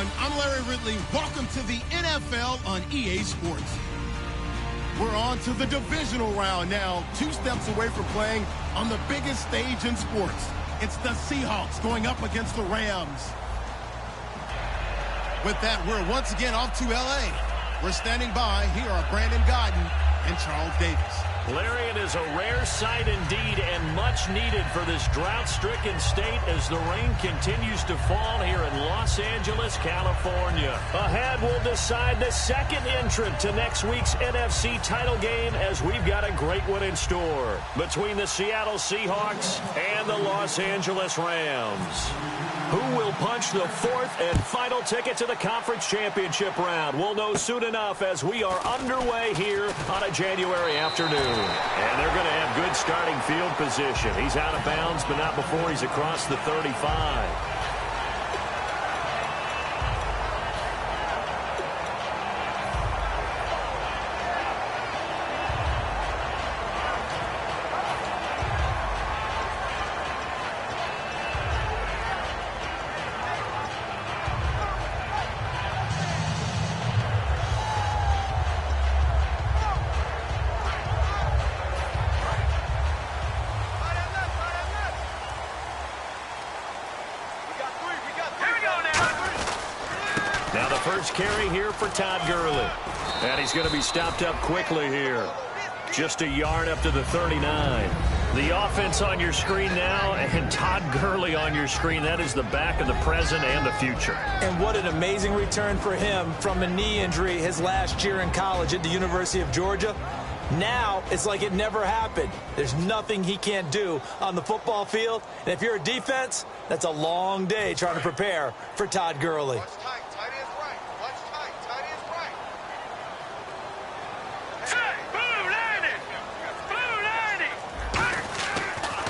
everyone. I'm Larry Ridley. Welcome to the NFL on EA Sports. We're on to the divisional round now, 2 steps away from playing on the biggest stage in sports. It's the Seahawks going up against the Rams. With that, we're once again off to L.A. We're standing by. Here are Brandon Godden and Charles Davis. Larry, it is a rare sight indeed and much needed for this drought-stricken state as the rain continues to fall here in Los Angeles, California. Ahead, we'll decide the second entrant to next week's NFC title game as we've got a great one in store between the Seattle Seahawks and the Los Angeles Rams. Who will punch the 4th and final ticket to the conference championship round? We'll know soon enough as we are underway here on a January afternoon. And they're going to have good starting field position. He's out of bounds, but not before he's across the 35. Now the first carry here for Todd Gurley. And he's going to be stopped up quickly here. Just a yard up to the 39. The offense on your screen now and Todd Gurley on your screen. That is the back of the present and the future. And what an amazing return for him from a knee injury his last year in college at the University of Georgia. Now it's like it never happened. There's nothing he can't do on the football field. And if you're a defense, that's a long day trying to prepare for Todd Gurley.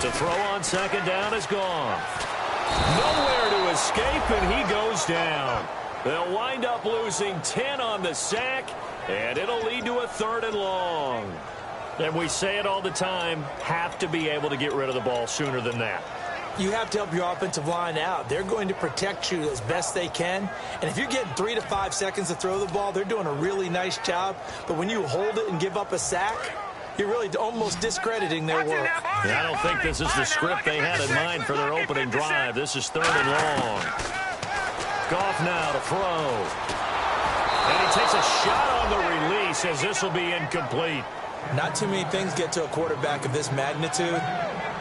The throw on second down is gone. Nowhere to escape, and he goes down. They'll wind up losing 10 on the sack, and it'll lead to a 3rd and long. And we say it all the time, have to be able to get rid of the ball sooner than that. You have to help your offensive line out. They're going to protect you as best they can. And if you're getting 3 to 5 seconds to throw the ball, they're doing a really nice job. But when you hold it and give up a sack, you're really almost discrediting their work. I don't think this is the script they had in mind for their opening drive. This is 3rd and long. Goff now to throw. And he takes a shot on the release as this will be incomplete. Not too many things get to a quarterback of this magnitude,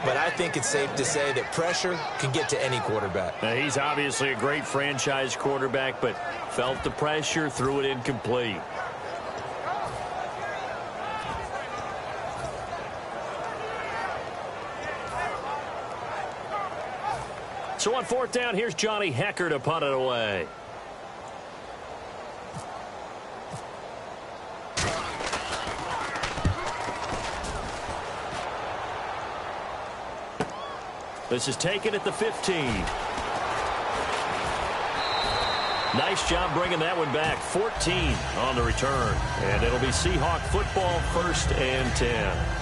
but I think it's safe to say that pressure can get to any quarterback. Now, he's obviously a great franchise quarterback, but felt the pressure, threw it incomplete. So on 4th down, here's Johnny Hekker to punt it away. This is taken at the 15. Nice job bringing that one back. 14 on the return. And it'll be Seahawk football, 1st and 10.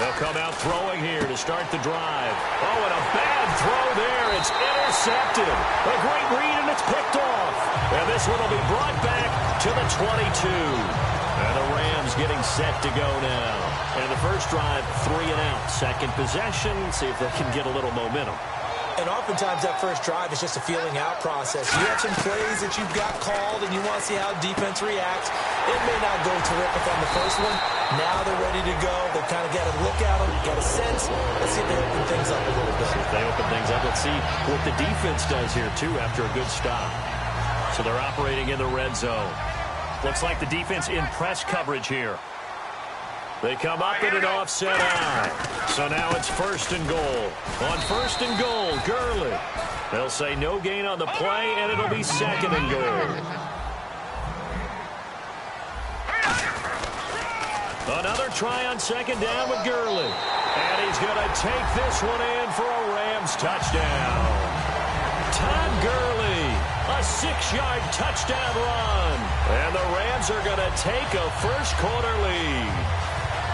They'll come out throwing here to start the drive. Oh, and a bad throw there. It's intercepted. A great read, and it's picked off. And this one will be brought back to the 22. And the Rams getting set to go now. And the first drive, 3 and out. Second possession, see if they can get a little momentum. And oftentimes that first drive is just a feeling out process. You have some plays that you've got called, and you want to see how defense reacts. It may not go terrific on the first one. Now they're ready to go. They've kind of got to look at them, got a sense. Let's see if they open things up a little bit. See if they open things up. Let's see what the defense does here, too, after a good stop. So they're operating in the red zone. Looks like the defense in press coverage here. They come up in an offset eye. So now it's 1st and goal. On 1st and goal, Gurley. They'll say no gain on the play, and it'll be 2nd and goal. Another try on second down with Gurley. And he's going to take this one in for a Rams touchdown. Todd Gurley, a 6-yard touchdown run. And the Rams are going to take a first-quarter lead.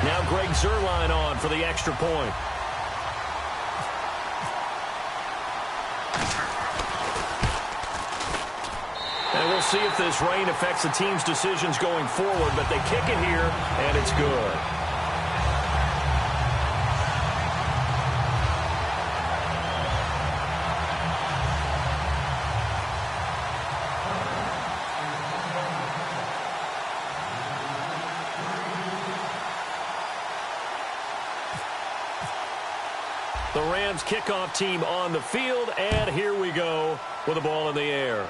Now Greg Zuerlein on for the extra point. And we'll see if this rain affects the team's decisions going forward, but they kick it here, and it's good. The Rams kickoff team on the field, and here we go with the ball in the air.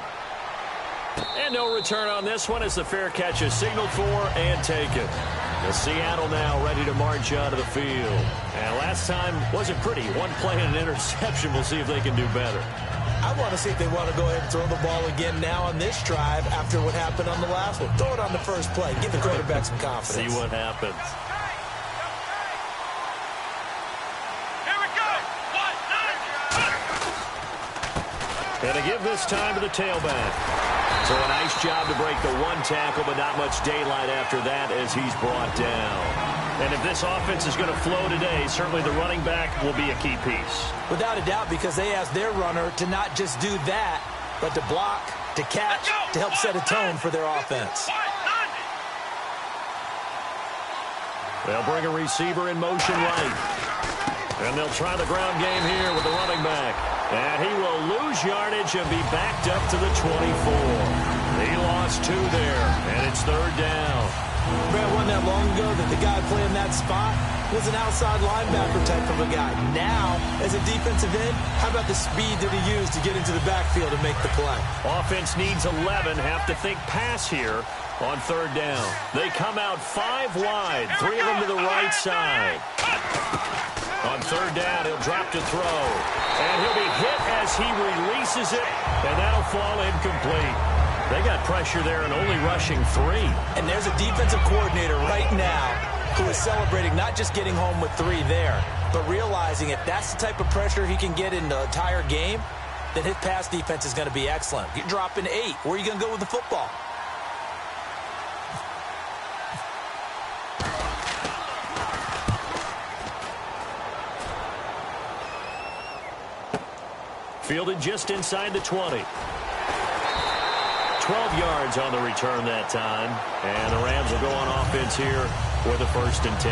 And no return on this one as the fair catch is signaled for and taken. The Seattle now ready to march out of the field. And last time wasn't pretty. One play and an interception. We'll see if they can do better. I want to see if they want to go ahead and throw the ball again now on this drive after what happened on the last one. Throw it on the first play. Give the quarterback some confidence. See what happens. And to give this time to the tailback. So a nice job to break the one tackle, but not much daylight after that as he's brought down. And if this offense is going to flow today, certainly the running back will be a key piece. Without a doubt, because they asked their runner to not just do that, but to block, to catch, to help set a tone for their offense. They'll bring a receiver in motion right. And they'll try the ground game here with the running back. And he will lose yardage and be backed up to the 24. He lost 2 there, and it's third down. Brad, wasn't that long ago that the guy playing that spot was an outside linebacker type of a guy. Now, as a defensive end, how about the speed that he used to get into the backfield and make the play? Offense needs 11. Have to think pass here on third down. They come out 5 wide, 3 of them to the right side. On third down, he'll drop to throw. And he'll be hit as he releases it, and that'll fall incomplete. They got pressure there and only rushing 3. And there's a defensive coordinator right now who is celebrating not just getting home with 3 there, but realizing if that's the type of pressure he can get in the entire game, then his pass defense is going to be excellent. You're dropping 8. Where are you going to go with the football? Fielded just inside the 20. 12 yards on the return that time. And the Rams will go on offense here with a 1st and 10.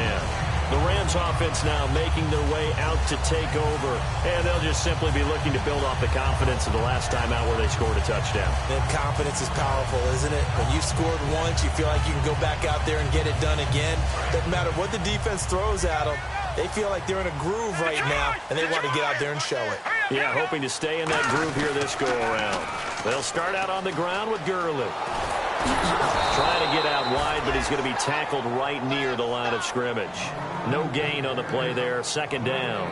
The Rams offense now making their way out to take over. And they'll just simply be looking to build off the confidence of the last time out where they scored a touchdown. And confidence is powerful, isn't it? When you scored once, you feel like you can go back out there and get it done again. Doesn't matter what the defense throws at them. They feel like they're in a groove right now, and they want to get out there and show it. Yeah, hoping to stay in that groove here this go-around. They'll start out on the ground with Gurley. Trying to get out wide, but he's going to be tackled right near the line of scrimmage. No gain on the play there, 2nd down.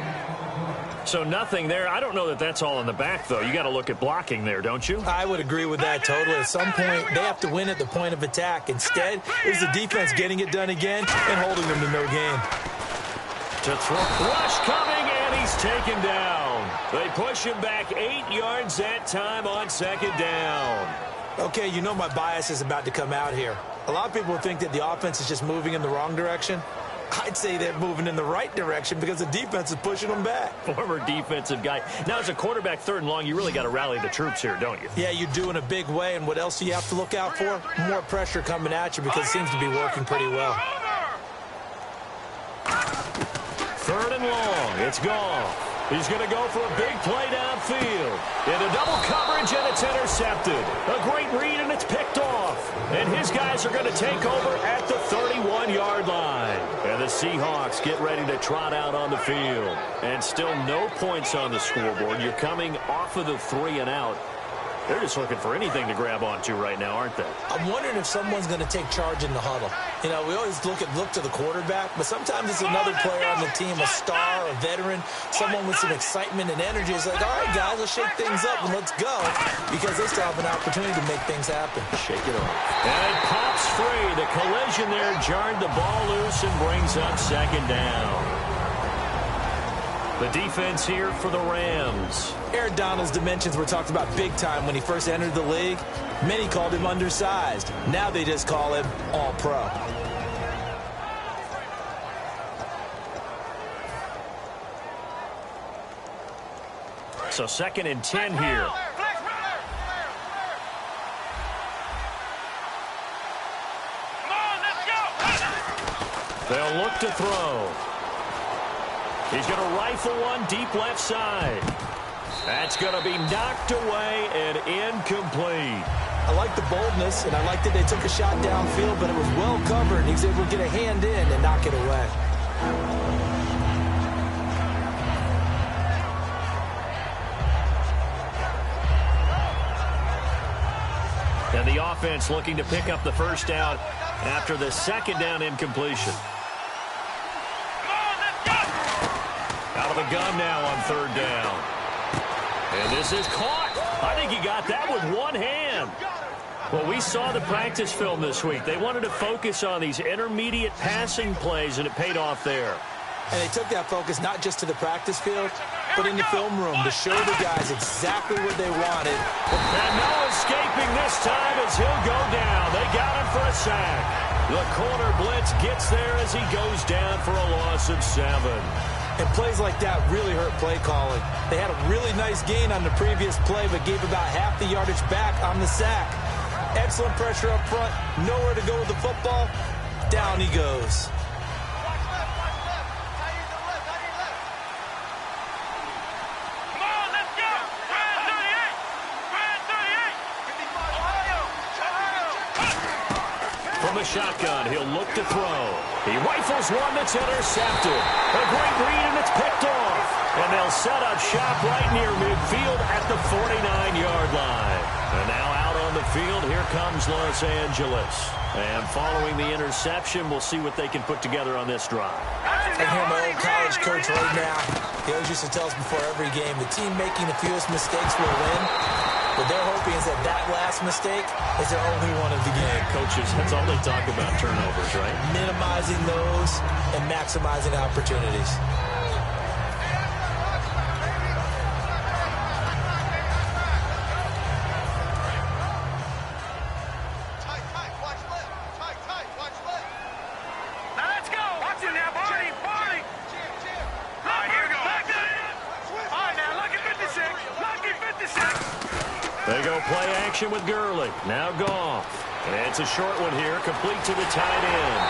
So nothing there. I don't know that that's all in the back, though. You got to look at blocking there, don't you? I would agree with that totally. At some point, they have to win at the point of attack. Instead, it's the defense getting it done again and holding them to no gain. To throw. Rush coming, and he's taken down. They push him back 8 yards that time on 2nd down. Okay, you know my bias is about to come out here. A lot of people think that the offense is just moving in the wrong direction. I'd say they're moving in the right direction because the defense is pushing them back. Former defensive guy. Now, as a quarterback 3rd and long, you really got to rally the troops here, don't you? Yeah, you do in a big way. And what else do you have to look out for? More pressure coming at you because it seems to be working pretty well. 3rd and long. It's Goff. He's going to go for a big play downfield. Into double coverage, and it's intercepted. A great read, and it's picked off. And his guys are going to take over at the 31-yard line. And the Seahawks get ready to trot out on the field. And still no points on the scoreboard. You're coming off of the 3 and out. They're just looking for anything to grab onto right now, aren't they? I'm wondering if someone's going to take charge in the huddle. You know, we always look to the quarterback, but sometimes it's another player on the team, a star, a veteran, someone with some excitement and energy. It's like, all right, guys, let's shake things up and let's go, because they still have an opportunity to make things happen. Shake it off. And it pops free. The collision there jarred the ball loose and brings up second down. The defense here for the Rams. Aaron Donald's dimensions were talked about big time when he first entered the league. Many called him undersized. Now they just call him all-pro. So 2nd and 10 here. They'll look to throw. He's going to rifle one deep left side. That's going to be knocked away and incomplete. I like the boldness, and I like that they took a shot downfield, but it was well covered. He was able to get a hand in and knock it away. And the offense looking to pick up the first down after the 2nd down incompletion. Out of the gun now on 3rd down. And this is caught. I think he got that with one hand. Well, we saw the practice film this week. They wanted to focus on these intermediate passing plays, and it paid off there. And they took that focus not just to the practice field, but in the film room to show the guys exactly what they wanted. And no escaping this time as he'll go down. They got him for a sack. The corner blitz gets there as he goes down for a loss of 7. And plays like that really hurt play calling. They had a really nice gain on the previous play, but gave about half the yardage back on the sack. Excellent pressure up front. Nowhere to go with the football. Down he goes. From the shotgun, he'll look to throw. He rifles one that's intercepted. A great read, and it's picked off. And they'll set up shop right near midfield at the 49-yard line. And now out on the field, here comes Los Angeles. And following the interception, we'll see what they can put together on this drive. I hear my old college coach right now. He always used to tell us before every game, the team making the fewest mistakes will win. What they're hoping is that last mistake is their only one of the game. Coaches, that's all they talk about, turnovers, right? Minimizing those and maximizing opportunities. They go play action with Gurley. Now Goff. And it's a short one here, complete to the tight end.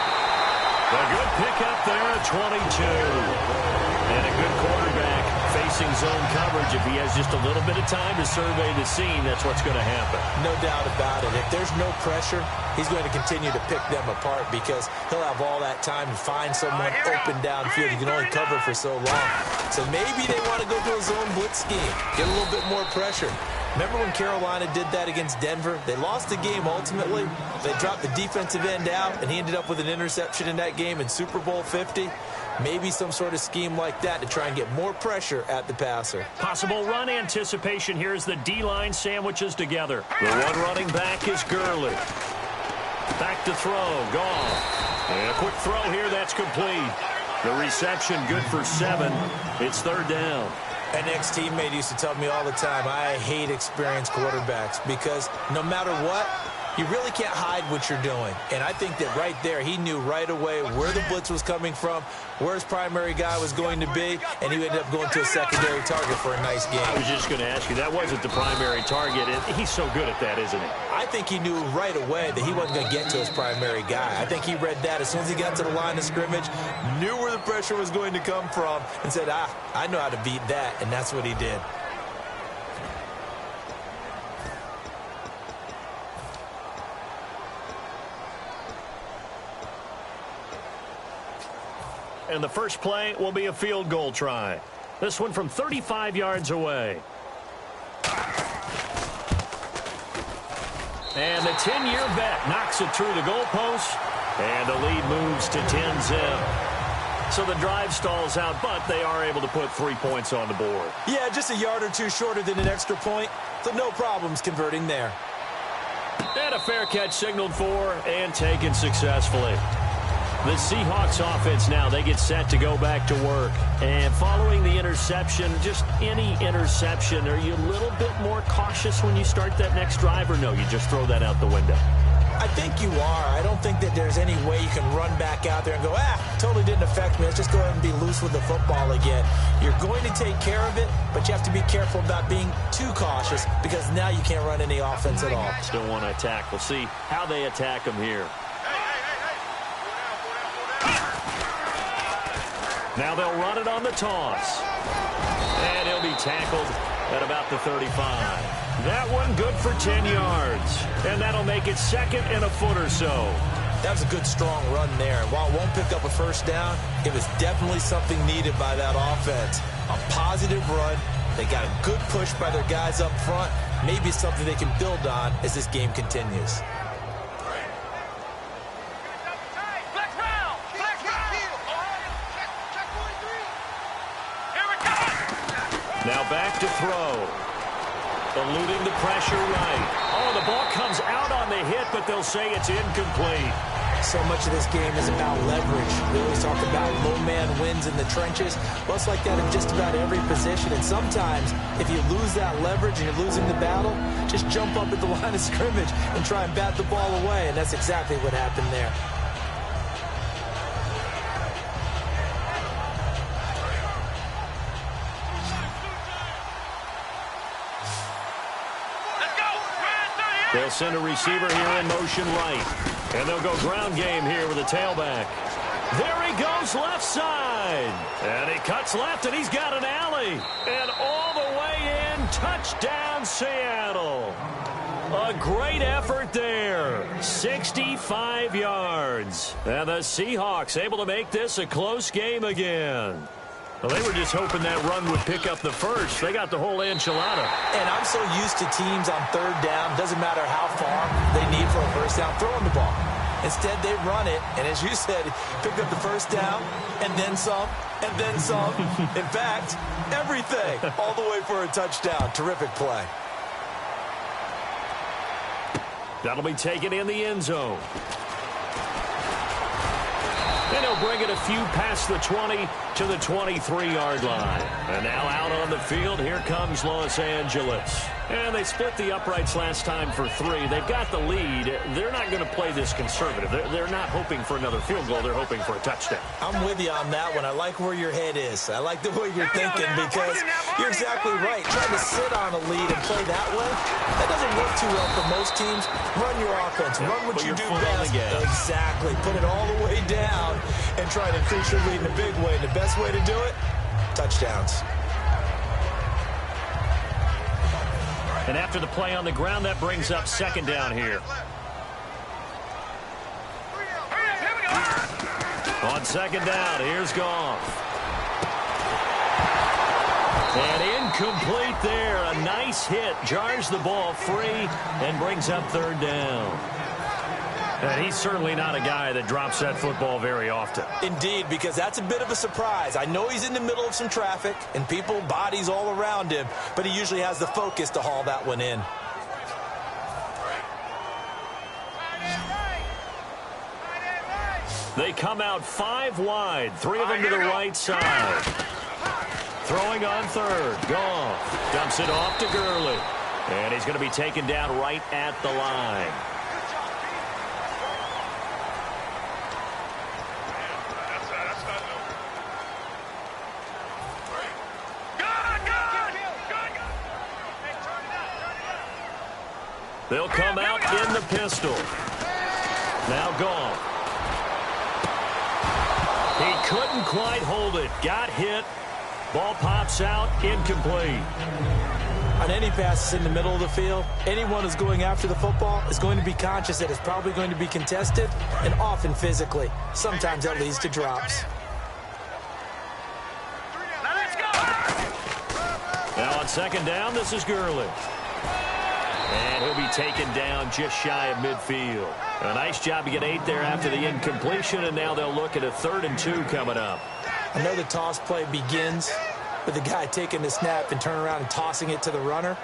A good pickup there at 22. And a good quarterback facing zone coverage. If he has just a little bit of time to survey the scene, that's what's going to happen. No doubt about it. If there's no pressure, he's going to continue to pick them apart because he'll have all that time to find someone open downfield. He can only cover for so long. So maybe they want to go to a zone blitz scheme, get a little bit more pressure. Remember when Carolina did that against Denver? They lost the game ultimately. They dropped the defensive end out, and he ended up with an interception in that game in Super Bowl 50. Maybe some sort of scheme like that to try and get more pressure at the passer. Possible run anticipation here as the D-line sandwiches together. The one running back is Gurley. Back to throw, Goff. And a quick throw here, that's complete. The reception good for 7. It's 3rd down. An ex-teammate used to tell me all the time, I hate experienced quarterbacks because no matter what, you really can't hide what you're doing. And I think that right there, he knew right away where the blitz was coming from, where his primary guy was going to be, and he ended up going to a secondary target for a nice game. I was just going to ask you, that wasn't the primary target. He's so good at that, isn't he? I think he knew right away that he wasn't going to get to his primary guy. I think he read that as soon as he got to the line of scrimmage, knew where the pressure was going to come from, and said, I know how to beat that, and that's what he did. And the first play will be a field goal try. This one from 35 yards away. And the 10-year vet knocks it through the goalpost, and the lead moves to 10-zip. So the drive stalls out, but they are able to put 3 points on the board. Yeah, just a yard or two shorter than an extra point, so no problems converting there. And a fair catch signaled for and taken successfully. The Seahawks offense now, they get set to go back to work. And following the interception, just any interception, are you a little bit more cautious when you start that next drive, or no, you just throw that out the window? I think you are. I don't think that there's any way you can run back out there and go, totally didn't affect me. Let's just go ahead and be loose with the football again. You're going to take care of it, but you have to be careful about being too cautious because now you can't run any offense at all. Still want to attack. We'll see how they attack them here. Now they'll run it on the toss. And he'll be tackled at about the 35. That one good for 10 yards. And that'll make it second and a foot or so. That was a good, strong run there. And while it won't pick up a first down, it was definitely something needed by that offense. A positive run. They got a good push by their guys up front. Maybe something they can build on as this game continues. Now back to throw. Eluding the pressure right. Oh, the ball comes out on the hit, but they'll say it's incomplete. So much of this game is about leverage. We always talk about low man wins in the trenches. Well, it's like that in just about every position. And sometimes, if you lose that leverage and you're losing the battle, just jump up at the line of scrimmage and try and bat the ball away. And that's exactly what happened there. They'll send a receiver here in motion right. And they'll go ground game here with a tailback. There he goes left side. And he cuts left, and he's got an alley. And all the way in, touchdown Seattle. A great effort there. 65 yards. And the Seahawks able to make this a close game again. Well, they were just hoping that run would pick up the first. They got the whole enchilada. And I'm so used to teams on third down, doesn't matter how far they need for a first down, throwing the ball. Instead, they run it, and as you said, pick up the first down, and then some, and then some. In fact, everything, all the way for a touchdown. Terrific play. That'll be taken in the end zone. And he'll bring it a few past the 20 to the 23-yard line. And now out on the field, here comes Los Angeles. And they split the uprights last time for 3. They've got the lead. They're not going to play this conservative. They're not hoping for another field goal. They're hoping for a touchdown. I'm with you on that one. I like where your head is. I like the way you're thinking because you're exactly right. Trying to sit on a lead and play that way, that doesn't work too well for most teams. Run your offense. Run what you do best. Exactly. Put it all the way down and try to increase your lead in a big way. And the best way to do it, touchdowns. And after the play on the ground, that brings up second down here. On second down, here's Goff. And incomplete there. A nice hit. Jars the ball free and brings up third down. And he's certainly not a guy that drops that football very often. Indeed, because that's a bit of a surprise. I know he's in the middle of some traffic and people, bodies all around him, but he usually has the focus to haul that one in. They come out 5 wide, 3 of them to the right side. Throwing on third, Goff dumps it off to Gurley. And he's going to be taken down right at the line. They'll come out in the pistol. Now Goff. He couldn't quite hold it. Got hit. Ball pops out. Incomplete. On any passes in the middle of the field, anyone who's going after the football is going to be conscious that it's probably going to be contested and often physically. Sometimes that leads to drops. Now on second down, this is Gurley. And he'll be taken down just shy of midfield. A nice job to get 8 there after the incompletion, and now they'll look at a 3rd and 2 coming up. I know the toss play begins with the guy taking the snap and turning around and tossing it to the runner.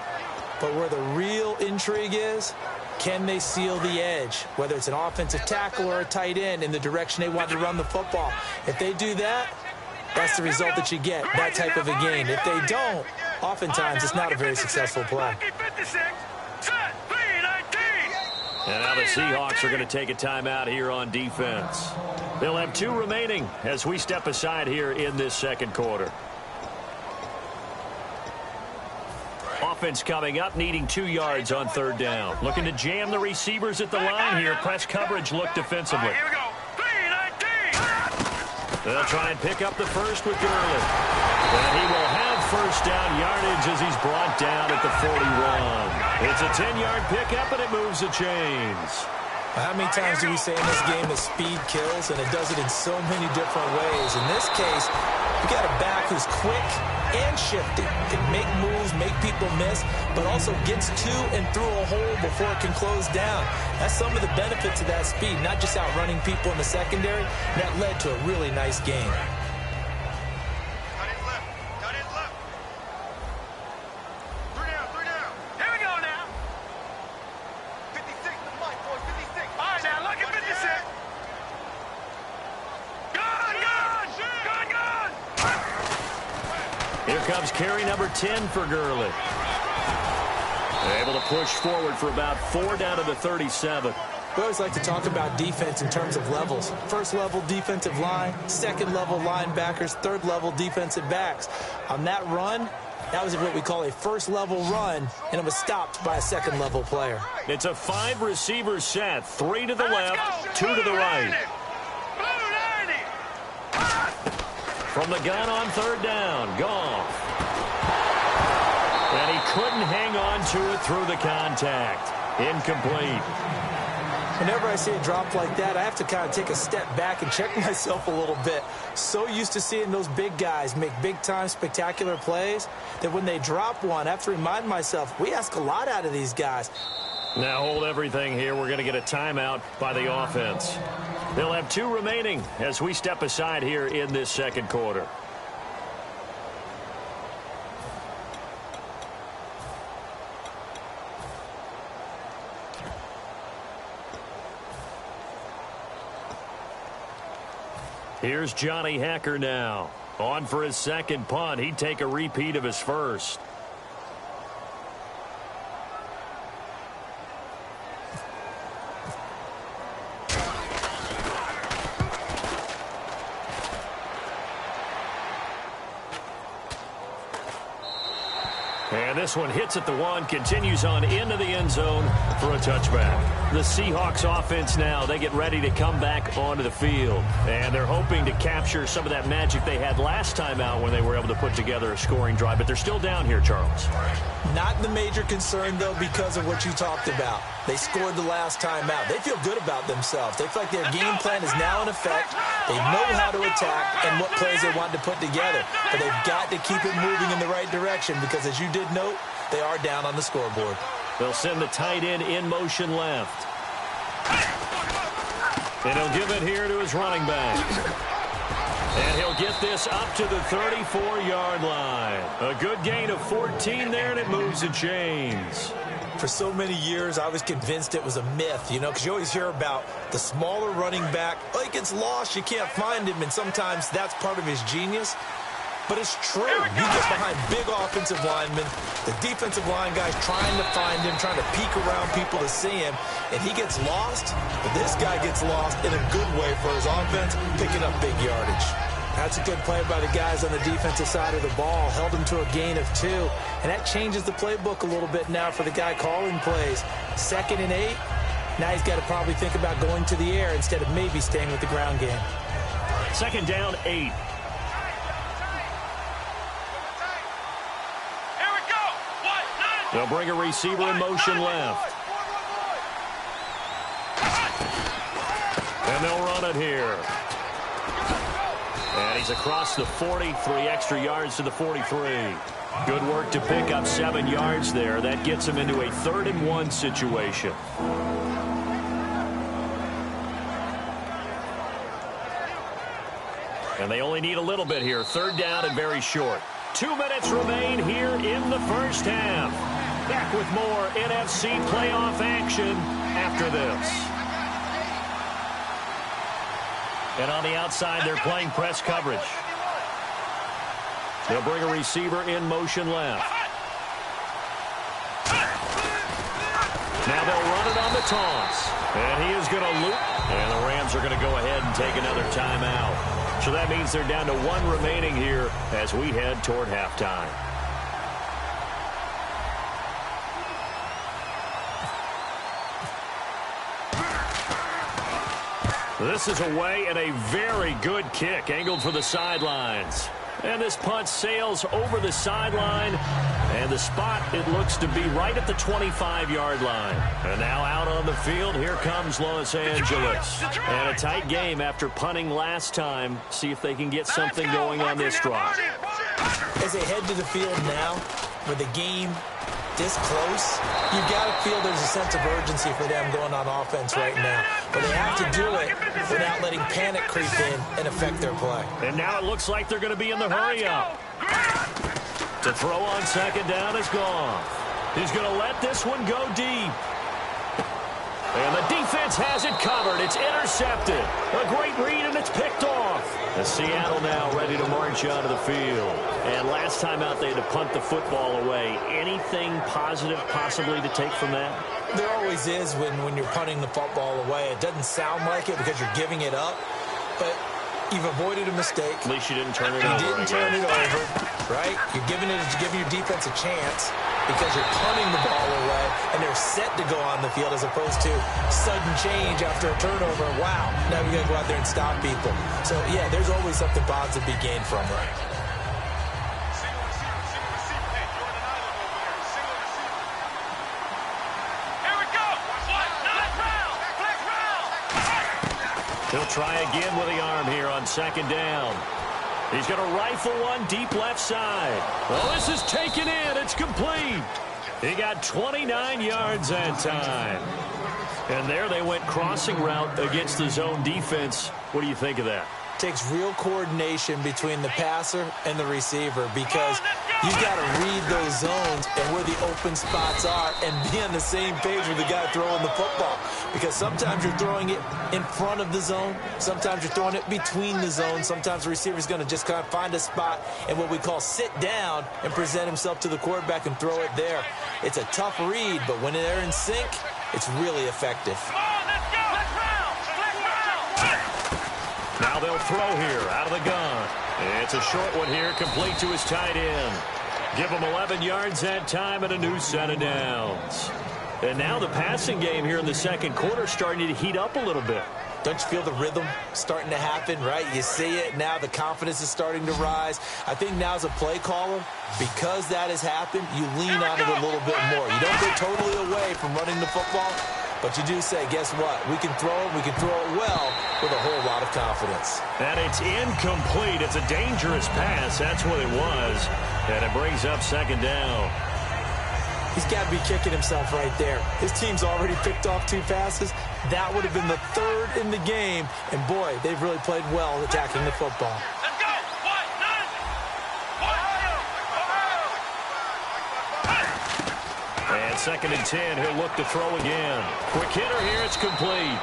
But where the real intrigue is, can they seal the edge, whether it's an offensive tackle or a tight end, in the direction they want to run the football? If they do that, that's the result that you get, that type of a gain. If they don't, oftentimes it's not a very successful play. And now the Seahawks are going to take a timeout here on defense. They'll have 2 remaining as we step aside here in this second quarter. Offense coming up, needing 2 yards on 3rd down. Looking to jam the receivers at the line here. Press coverage look defensively. Here we go. 3-19. They'll try and pick up the first with Gurley. And he will have first down yardage as he's brought down at the 41. It's a 10-yard pickup, and it moves the chains. How many times do we say in this game that speed kills, and it does it in so many different ways? In this case, we got a back who's quick and shifty, can make moves, make people miss, but also gets to and through a hole before it can close down. That's some of the benefits of that speed, not just outrunning people in the secondary. That led to a really nice game. Comes carry number 10 for Gurley. Able to push forward for about 4 down to the 37. We always like to talk about defense in terms of levels. First level defensive line, second level linebackers, third level defensive backs. On that run, that was what we call a first level run, and it was stopped by a second level player. It's a 5 receiver set, 3 to the left, 2 to the right. From the gun on 3rd down, Goff. And he couldn't hang on to it through the contact. Incomplete. Whenever I see a drop like that, I have to kind of take a step back and check myself a little bit. So used to seeing those big guys make big-time spectacular plays that when they drop one, I have to remind myself, we ask a lot out of these guys. Now hold everything here. We're going to get a timeout by the offense. They'll have 2 remaining as we step aside here in this second quarter. Here's Johnny Hacker now. On for his second punt. He'd take a repeat of his first. And this one hits at the 1, continues on into the end zone for a touchback. The Seahawks offense now, they get ready to come back onto the field. And they're hoping to capture some of that magic they had last time out when they were able to put together a scoring drive. But they're still down here, Charles. Not the major concern, though, because of what you talked about. They scored the last time out. They feel good about themselves. They feel like their game plan is now in effect. They know how to attack and what plays they want to put together. But they've got to keep it moving in the right direction because, as you did note, they are down on the scoreboard. They'll send the tight end in motion left. And he'll give it here to his running back. And he'll get this up to the 34-yard line. A good gain of 14 there, and it moves the chains. For so many years, I was convinced it was a myth, you know, because you always hear about the smaller running back. Oh, he gets lost, you can't find him, and sometimes that's part of his genius. But it's true. You get behind big offensive linemen, the defensive line guys trying to find him, trying to peek around people to see him, and he gets lost. But this guy gets lost in a good way for his offense, picking up big yardage. That's a good play by the guys on the defensive side of the ball. Held him to a gain of 2. And that changes the playbook a little bit now for the guy calling plays. 2nd and 8. Now he's got to probably think about going to the air instead of maybe staying with the ground game. 2nd down, 8. They'll bring a receiver in motion left. And they'll run it here. And he's across the 40, 3 extra yards to the 43. Good work to pick up 7 yards there. That gets him into a 3rd and 1 situation. And they only need a little bit here. 3rd down and very short. 2 minutes remain here in the first half. Back with more NFC playoff action after this. And on the outside, they're playing press coverage. They'll bring a receiver in motion left. Now they'll run it on the toss. And he is going to loop. And the Rams are going to go ahead and take another timeout. So that means they're down to 1 remaining here as we head toward halftime. This is away and a very good kick angled for the sidelines. And this punt sails over the sideline. And the spot, it looks to be right at the 25-yard line. And now out on the field, here comes Los Angeles. And a tight game after punting last time. See if they can get something going on this drive. As they head to the field now, with the game this close, you've got to feel there's a sense of urgency for them going on offense right now. But they have to do it without letting panic creep in and affect their play. And now it looks like they're going to be in the hurry-up. To throw on 2nd down is gone. He's going to let this one go deep. And the defense has it covered. It's intercepted. A great read, and it's picked off. The Seattle now ready to march onto the field. And last time out, they had to punt the football away. Anything positive possibly to take from that? There always is when you're punting the football away. It doesn't sound like it because you're giving it up, but you've avoided a mistake. At least you didn't turn it over. You didn't turn it over, right? You're giving your defense a chance because you're punting the ball away, and they're set to go on the field as opposed to sudden change after a turnover. Wow, now we got to go out there and stop people. So, yeah, there's always something positive to be gained from it. He'll try again with the arm here on 2nd down. He's going to rifle one deep left side. Well, this is taken in. It's complete. He got 29 yards that time. And there they went crossing route against the zone defense. What do you think of that? Takes real coordination between the passer and the receiver because you've got to read those zones and where the open spots are and be on the same page with the guy throwing the football. Because sometimes you're throwing it in front of the zone. Sometimes you're throwing it between the zones. Sometimes the receiver's going to just kind of find a spot and what we call sit down and present himself to the quarterback and throw it there. It's a tough read, but when they're in sync, it's really effective. Now they'll throw here out of the gun. It's a short one here, complete to his tight end. Give him 11 yards that time and a new set of downs. And now the passing game here in the 2nd quarter starting to heat up a little bit. Don't you feel the rhythm starting to happen, right? You see it now. The confidence is starting to rise. I think now as a play caller, because that has happened, you lean on it a little bit more. You don't go totally away from running the football, but you do say, guess what? We can throw it. We can throw it well with a whole lot of confidence. And it's incomplete. It's a dangerous pass. That's what it was. And it brings up 2nd down. He's got to be kicking himself right there. His team's already picked off 2 passes. That would have been the 3rd in the game. And, boy, they've really played well attacking the football. Let's go. 1, 9. And 2nd and 10. He'll look to throw again. Quick hitter here. It's complete.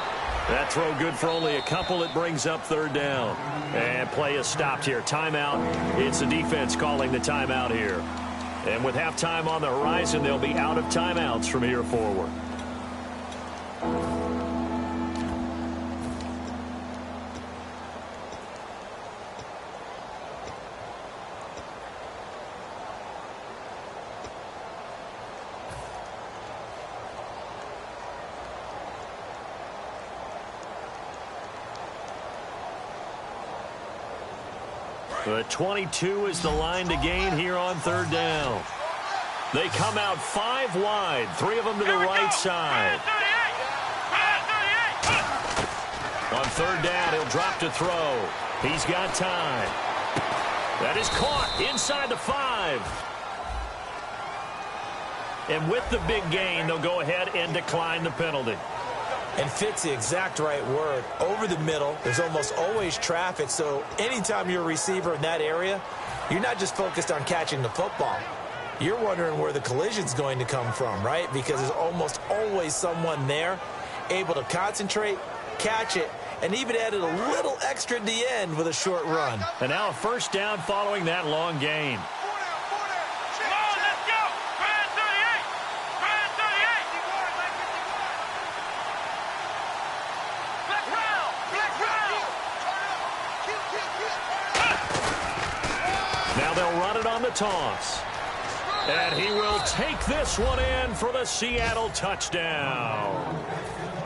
That throw good for only a couple. It brings up 3rd down. And play is stopped here. Timeout. It's the defense calling the timeout here. And with halftime on the horizon, they'll be out of timeouts from here forward. The 22 is the line to gain here on 3rd down. They come out 5 wide, 3 of them to the right side. On 3rd down, he'll drop to throw. He's got time. That is caught inside the 5. And with the big gain, they'll go ahead and decline the penalty. And fit's the exact right word. Over the middle, there's almost always traffic, so anytime you're a receiver in that area, you're not just focused on catching the football. You're wondering where the collision's going to come from, right? Because there's almost always someone there able to concentrate, catch it, and even added a little extra at the end with a short run. And now a first down following that long gain. Now they'll run it on the toss. And he will take this one in for the Seattle touchdown.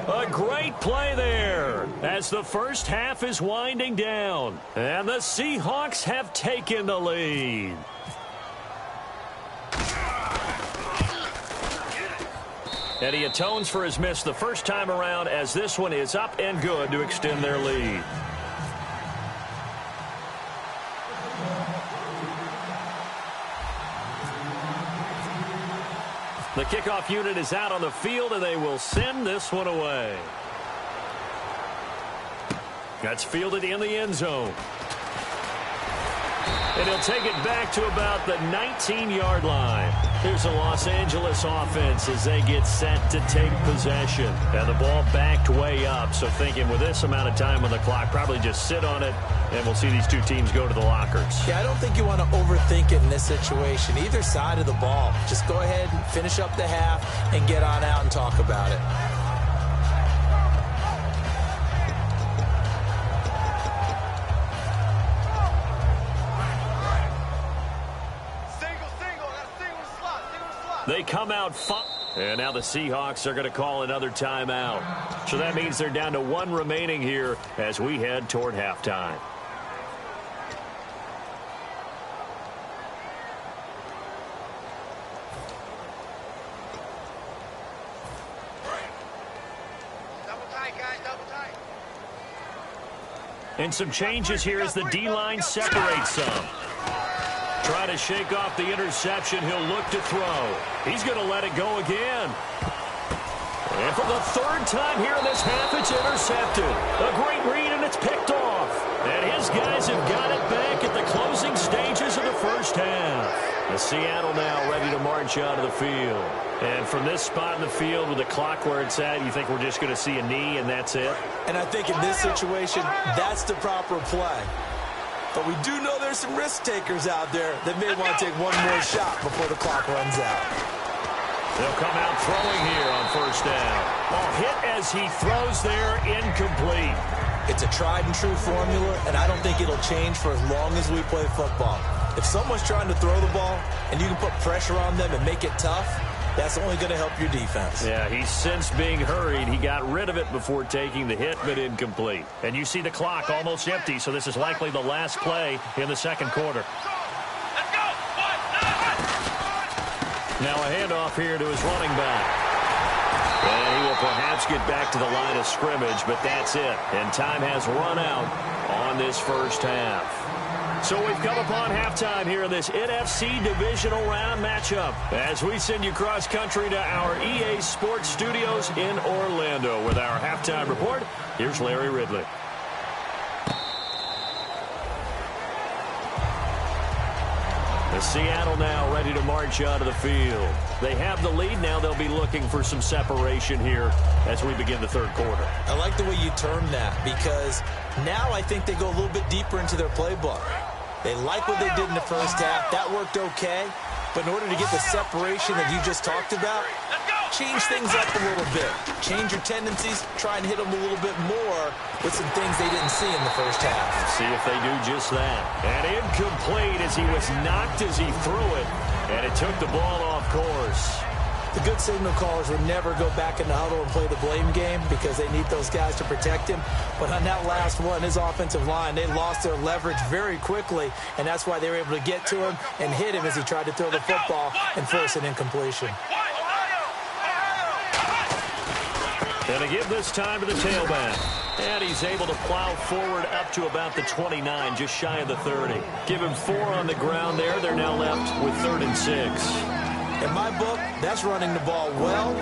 A great play there as the first half is winding down. And the Seahawks have taken the lead. And he atones for his miss the first time around as this one is up and good to extend their lead. The kickoff unit is out on the field, and they will send this one away. That's fielded in the end zone. And he'll take it back to about the 19-yard line. Here's the Los Angeles offense as they get set to take possession. And the ball backed way up, so thinking with this amount of time on the clock, probably just sit on it, and we'll see these two teams go to the lockers. Yeah, I don't think you want to overthink it in this situation. Either side of the ball. Just go ahead and finish up the half and get on out and talk about it. They come out and now the Seahawks are going to call another timeout. So that means they're down to one remaining here as we head toward halftime. Double tight, guys, double tight. And some changes here as the D-line separates some. Try to shake off the interception. He'll look to throw. He's going to let it go again. And for the third time here in this half, it's intercepted. A great read, and it's picked off. And his guys have got it back at the closing stages of the first half. The Seattle now ready to march out of the field. And from this spot in the field with the clock where it's at, you think we're just going to see a knee and that's it? And I think in this situation, that's the proper play. But we do know there's some risk takers out there that may want to take one more shot before the clock runs out. They'll come out throwing here on first down. Hit as he throws there, incomplete. It's a tried and true formula, and I don't think it'll change for as long as we play football. If someone's trying to throw the ball and you can put pressure on them and make it tough, that's only going to help your defense. Yeah, he's since being hurried. He got rid of it before taking the hit, but incomplete. And you see the clock almost empty, so this is likely the last play in the second quarter. Now a handoff here to his running back. And he will perhaps get back to the line of scrimmage, but that's it. And time has run out on this first half. So we've come upon halftime here in this NFC Divisional Round matchup as we send you cross-country to our EA Sports Studios in Orlando with our halftime report. Here's Larry Ridley. The Seattle now ready to march out of the field. They have the lead. Now they'll be looking for some separation here as we begin the third quarter. I like the way you term that because now I think they go a little bit deeper into their playbook. They like what they did in the first half. That worked okay. But in order to get the separation that you just talked about, change things up a little bit. Change your tendencies. Try and hit them a little bit more with some things they didn't see in the first half. See if they do just that. And incomplete as he was knocked as he threw it. And it took the ball off course. The good signal callers would never go back in the huddle and play the blame game because they need those guys to protect him. But on that last one, his offensive line, they lost their leverage very quickly, and that's why they were able to get to him and hit him as he tried to throw the football and force an incompletion. And to give this time to the tailback. And he's able to plow forward up to about the 29, just shy of the 30. Give him 4 on the ground there. They're now left with 3rd and 6. In my book, that's running the ball well,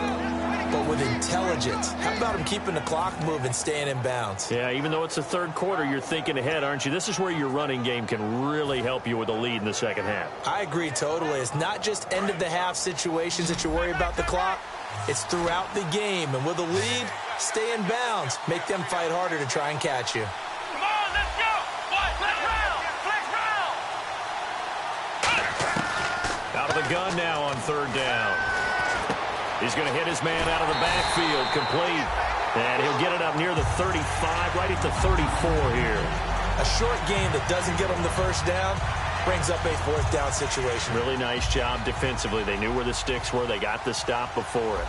but with intelligence. How about him keeping the clock moving, staying in bounds? Yeah, even though it's the third quarter, you're thinking ahead, aren't you? This is where your running game can really help you with a lead in the second half. I agree totally. It's not just end-of-the-half situations that you worry about the clock. It's throughout the game. And with a lead, stay in bounds. Make them fight harder to try and catch you. Come on, let's go. Flex round. Flex round. Out of the gun now on third down. He's going to hit his man out of the backfield, complete. And he'll get it up near the 35, right at the 34 here. A short game that doesn't get him the first down brings up a fourth down situation. Really nice job defensively. They knew where the sticks were. They got the stop before it.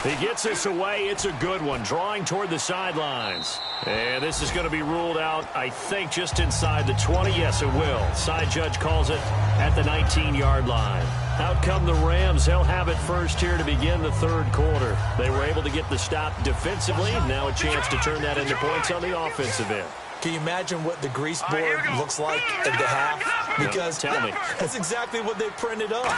He gets this away. It's a good one. Drawing toward the sidelines. And this is going to be ruled out, I think, just inside the 20. Yes, it will. Side judge calls it at the 19-yard line. Out come the Rams. They'll have it first here to begin the third quarter. They were able to get the stop defensively. Now a chance to turn that into points on the offensive end. Can you imagine what the grease board looks like at the half? Because tell me. That's exactly what they printed up.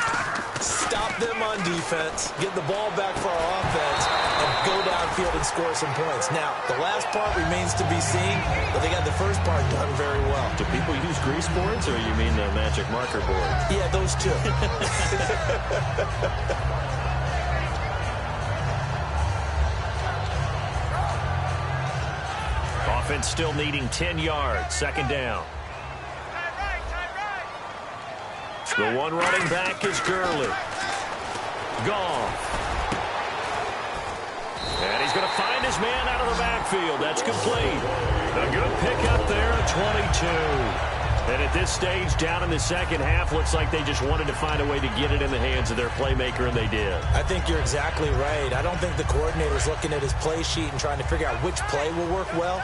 Stop them on defense, get the ball back for our offense, and go downfield and score some points. Now, the last part remains to be seen, but they got the first part done very well. Do people use grease boards, or you mean the magic marker board? Yeah, those two. Offense still needing 10 yards. Second down. The one running back is Gurley. Gone. And he's going to find his man out of the backfield. That's complete. A good pickup there at 22. And at this stage, down in the second half, looks like they just wanted to find a way to get it in the hands of their playmaker, and they did. I think you're exactly right. I don't think the coordinator's looking at his play sheet and trying to figure out which play will work well.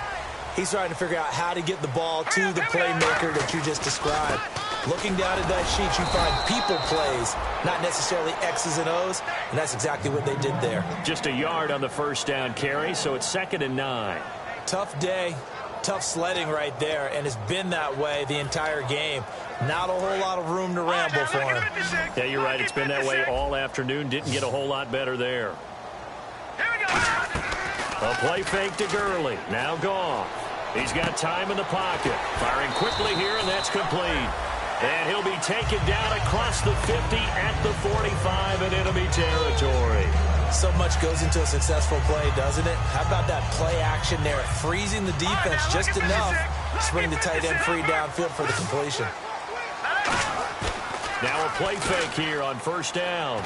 He's trying to figure out how to get the ball to the playmaker that you just described. Looking down at that sheet, you find people plays, not necessarily X's and O's, and that's exactly what they did there. Just a yard on the first down carry, so it's 2nd and 9. Tough day, tough sledding right there, and it's been that way the entire game. Not a whole lot of room to ramble for him. Yeah, you're right. It's been that way all afternoon. Didn't get a whole lot better there. A play fake to Gurley. Now gone. He's got time in the pocket. Firing quickly here, and that's complete. And he'll be taken down across the 50 at the 45 in enemy territory. So much goes into a successful play, doesn't it? How about that play action there? Freezing the defense just enough to bring the tight end free downfield for the completion. Now a play fake here on first down.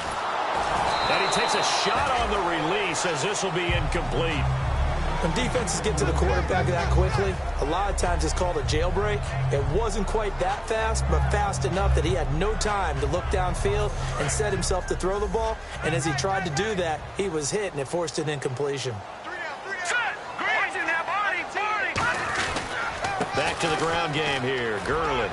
And he takes a shot on the release as this will be incomplete. When defenses get to the quarterback that quickly, a lot of times it's called a jailbreak. It wasn't quite that fast, but fast enough that he had no time to look downfield and set himself to throw the ball. And as he tried to do that, he was hit, and it forced an incompletion. Back to the ground game here. Gurley.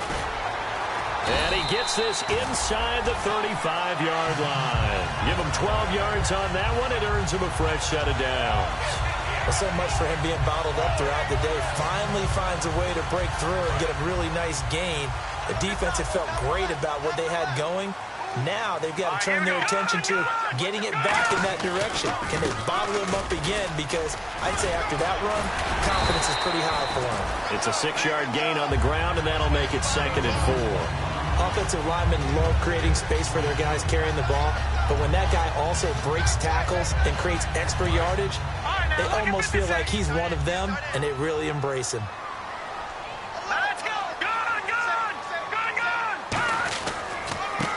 And he gets this inside the 35-yard line. Give him 12 yards on that one. It earns him a fresh set of downs. Well, so much for him being bottled up throughout the day. Finally finds a way to break through and get a really nice gain. The defense had felt great about what they had going. Now they've got to turn their attention to getting it back in that direction. Can they bottle him up again? Because I'd say after that run, confidence is pretty high for him. It's a 6-yard gain on the ground, and that'll make it 2nd and 4. Offensive linemen love creating space for their guys carrying the ball, but when that guy also breaks tackles and creates extra yardage, they almost feel like he's one of them, and they really embrace him.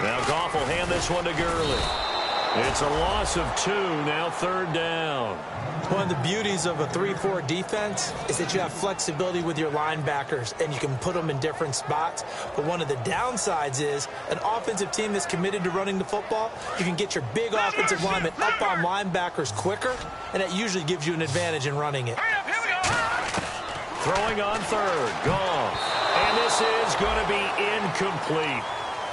Now Goff will hand this one to Gurley. It's a loss of 2, now 3rd down. One of the beauties of a 3-4 defense is that you have flexibility with your linebackers, and you can put them in different spots. But one of the downsides is an offensive team that's committed to running the football, you can get your big offensive linemen up on linebackers quicker, and that usually gives you an advantage in running it. Throwing on 3rd, Goff. And this is going to be incomplete.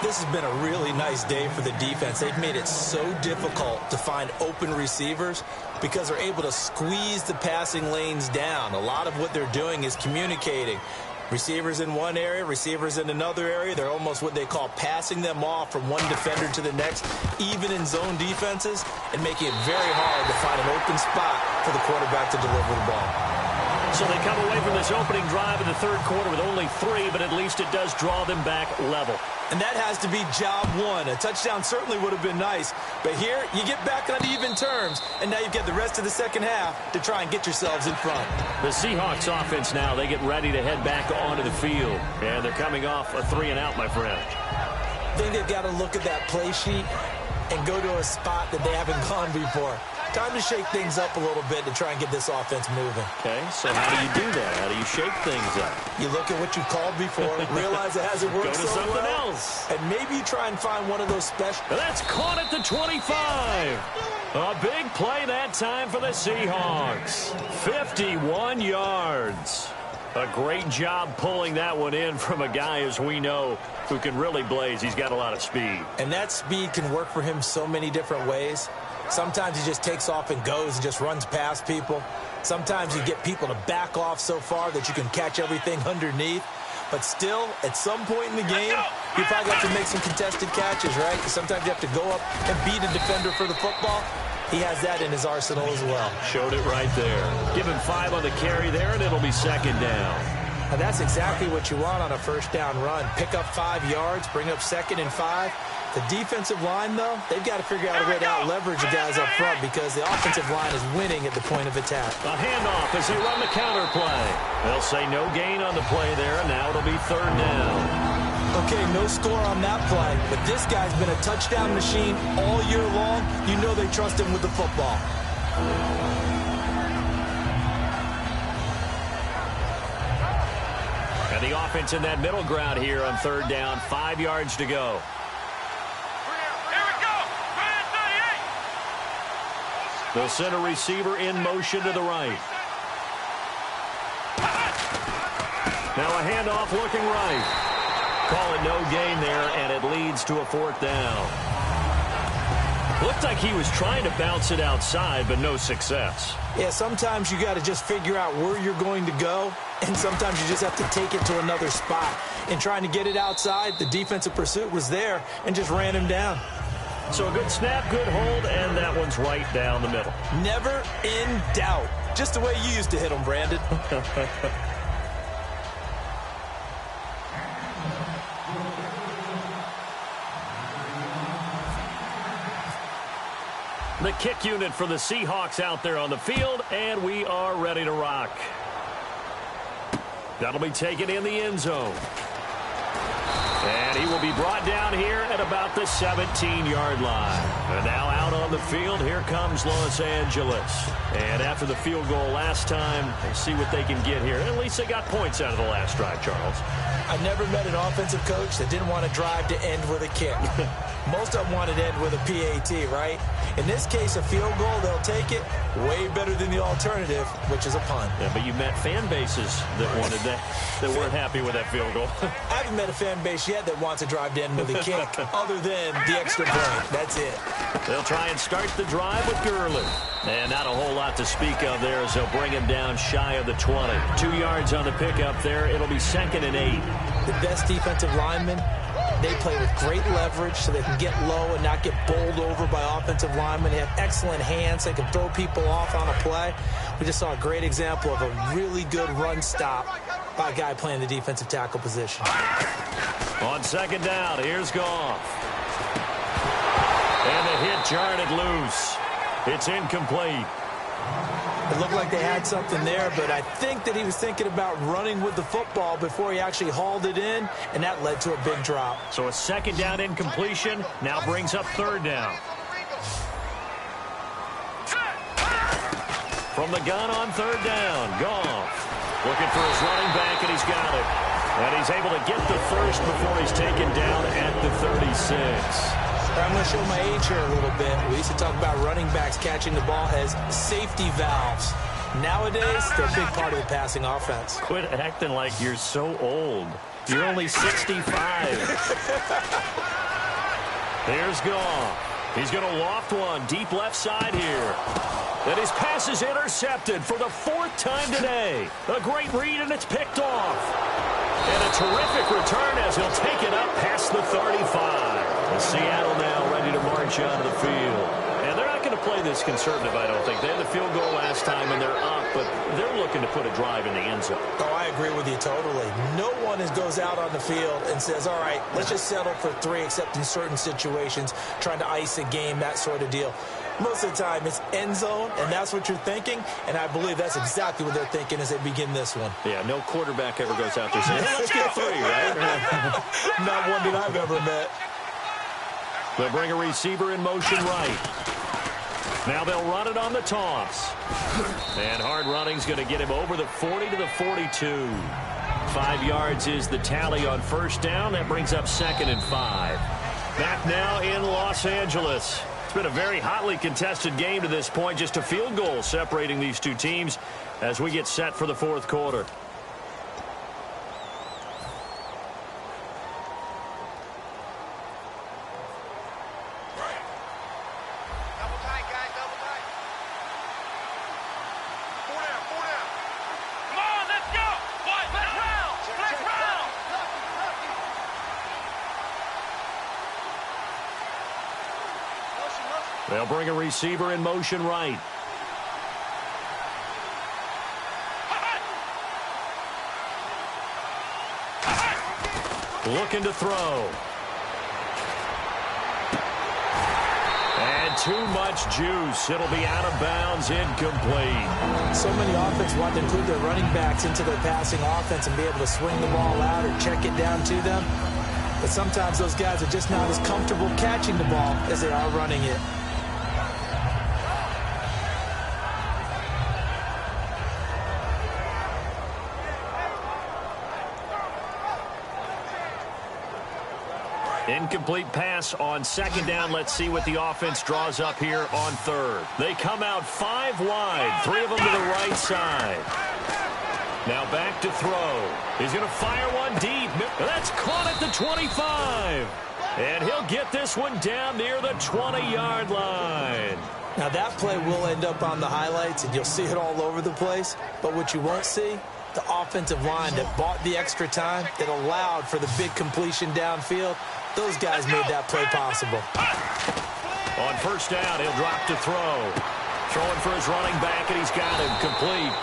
This has been a really nice day for the defense. They've made it so difficult to find open receivers because they're able to squeeze the passing lanes down. A lot of what they're doing is communicating. Receivers in one area, receivers in another area. They're almost what they call passing them off from one defender to the next, even in zone defenses, and making it very hard to find an open spot for the quarterback to deliver the ball. So they come away from this opening drive in the third quarter with only 3, but at least it does draw them back level. And that has to be job one. A touchdown certainly would have been nice, but here you get back on even terms, and now you get the rest of the second half to try and get yourselves in front. The Seahawks offense now, they get ready to head back onto the field, and they're coming off a 3-and-out, my friend. I think they've got to look at that play sheet and go to a spot that they haven't gone before. Time to shake things up a little bit to try and get this offense moving. Okay, so how do you do that? How do you shake things up? You look at what you've called before, realize it hasn't worked Go to so something well, else. and maybe you try and find one of those special. That's caught at the 25. A big play that time for the Seahawks. 51 yards. A great job pulling that one in from a guy, as we know, who can really blaze. He's got a lot of speed. And that speed can work for him so many different ways. Sometimes he just takes off and goes and just runs past people. Sometimes you get people to back off so far that you can catch everything underneath. But still, at some point in the game, you probably have to make some contested catches, right? Sometimes you have to go up and beat a defender for the football. He has that in his arsenal as well. Showed it right there. Give him 5 on the carry there, and it'll be second down. And that's exactly what you want on a first down run. Pick up 5 yards, bring up 2nd and 5. The defensive line, though, they've got to figure out a way to out-leverage the guys up front because the offensive line is winning at the point of attack. A handoff as they run the counter play. They'll say no gain on the play there, and now it'll be 3rd down. Okay, no score on that play, but this guy's been a touchdown machine all year long. You know they trust him with the football. And the offense in that middle ground here on 3rd down, 5 yards to go. They'll send a receiver in motion to the right. Now a handoff looking right. Call it no gain there, and it leads to a 4th down. Looked like he was trying to bounce it outside, but no success. Yeah, sometimes you got to just figure out where you're going to go, and sometimes you just have to take it to another spot. In trying to get it outside, the defensive pursuit was there and just ran him down. So a good snap, good hold, and that one's right down the middle. Never in doubt. Just the way you used to hit them, Brandon. The kick unit for the Seahawks out there on the field, and we are ready to rock. That'll be taken in the end zone. And he will be brought down here at about the 17-yard line. And now out on the field, here comes Los Angeles. And after the field goal last time, we'll see what they can get here. At least they got points out of the last drive, Charles. I never met an offensive coach that didn't want to drive to end with a kick. Most of them wanted to end with a PAT, right? In this case, a field goal, they'll take it. Way better than the alternative, which is a punt. Yeah, but you met fan bases that wanted that, that weren't happy with that field goal. I haven't met a fan base yet that wants to drive to end with a kick, other than the extra point. That's it. They'll try and start the drive with Gurley. And not a whole lot to speak of there as they'll bring him down shy of the 20. 2 yards on the pickup there. It'll be 2nd and 8. The best defensive linemen, they play with great leverage so they can get low and not get bowled over by offensive linemen. They have excellent hands. They can throw people off on a play. We just saw a great example of a really good run stop by a guy playing the defensive tackle position. On 2nd down, here's Goff. And the hit jarred it loose. It's incomplete. It looked like they had something there, but I think that he was thinking about running with the football before he actually hauled it in, and that led to a big drop. So a 2nd down incompletion now brings up 3rd down. From the gun on 3rd down, Goff looking for his running back, and he's got it. And he's able to get the first before he's taken down at the 36. I'm going to show my age here a little bit. We used to talk about running backs catching the ball as safety valves. Nowadays, they're a big part of the passing offense. Quit acting like you're so old. You're only 65. There's Goff. He's going to loft one deep left side here. And his pass is intercepted for the 4th time today. A great read, and it's picked off. And a terrific return as he'll take it up past the 35. Seattle now ready to march onto the field. And they're not going to play this conservative, I don't think. They had the field goal last time, and they're up, but they're looking to put a drive in the end zone. Oh, I agree with you totally. No one goes out on the field and says, all right, let's just settle for 3, except in certain situations, trying to ice a game, that sort of deal. Most of the time, it's end zone, and that's what you're thinking, and I believe that's exactly what they're thinking as they begin this one. Yeah, no quarterback ever goes out there saying, hey, let's get 3, right? Not one that I've ever met. They'll bring a receiver in motion right. Now they'll run it on the toss. And hard running's going to get him over the 40 to the 42. 5 yards is the tally on first down. That brings up 2nd and 5. Back now in Los Angeles. It's been a very hotly contested game to this point. Just a field goal separating these two teams as we get set for the 4th quarter. They'll bring a receiver in motion right. Looking to throw. And too much juice. It'll be out of bounds, incomplete. So many offense want to include their running backs into their passing offense and be able to swing the ball out or check it down to them. But sometimes those guys are just not as comfortable catching the ball as they are running it. Incomplete pass on 2nd down. Let's see what the offense draws up here on 3rd. They come out 5 wide, 3 of them to the right side. Now back to throw. He's going to fire one deep. That's caught at the 25. And he'll get this one down near the 20-yard line. Now that play will end up on the highlights, and you'll see it all over the place. But what you won't see, the offensive line that bought the extra time, that allowed for the big completion downfield, those guys made that play possible. On 1st down, he'll drop to throw. Throwing for his running back, and he's got him complete.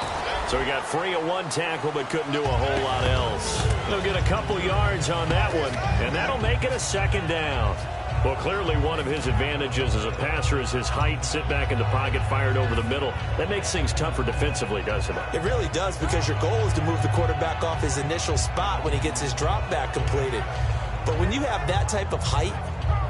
So he got free of 1 tackle, but couldn't do a whole lot else. He'll get a couple yards on that one, and that'll make it a 2nd down. Well, clearly one of his advantages as a passer is his height. Sit back in the pocket, fired over the middle. That makes things tougher defensively, doesn't it? It really does, because your goal is to move the quarterback off his initial spot when he gets his drop back completed. But when you have that type of height,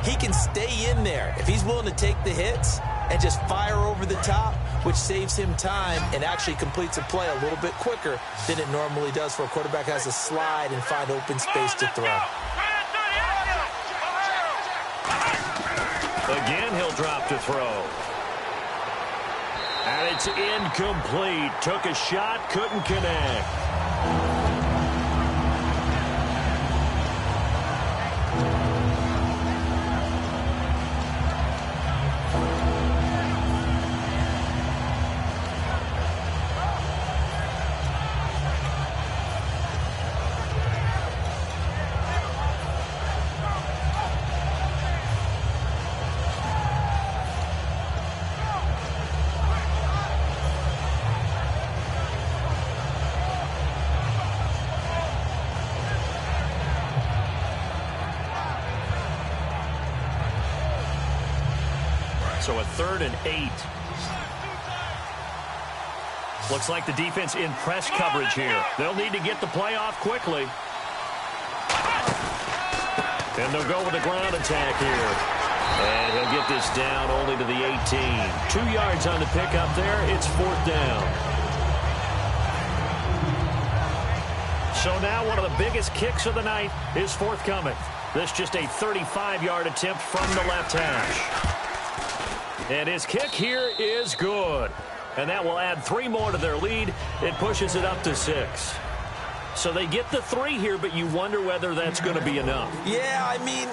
he can stay in there if he's willing to take the hits and just fire over the top, which saves him time and actually completes a play a little bit quicker than it normally does for a quarterback who has to slide and find open space to throw. Again, he'll drop to throw. And it's incomplete. Took a shot, couldn't connect. So a 3rd and 8. Looks like the defense in press coverage here. They'll need to get the play off quickly. And they'll go with a ground attack here. And he'll get this down only to the 18. 2 yards on the pickup there. It's 4th down. So now one of the biggest kicks of the night is forthcoming. This just a 35-yard attempt from the left hash. And his kick here is good. And that will add 3 more to their lead. It pushes it up to 6. So they get the 3 here, but you wonder whether that's going to be enough. Yeah, I mean,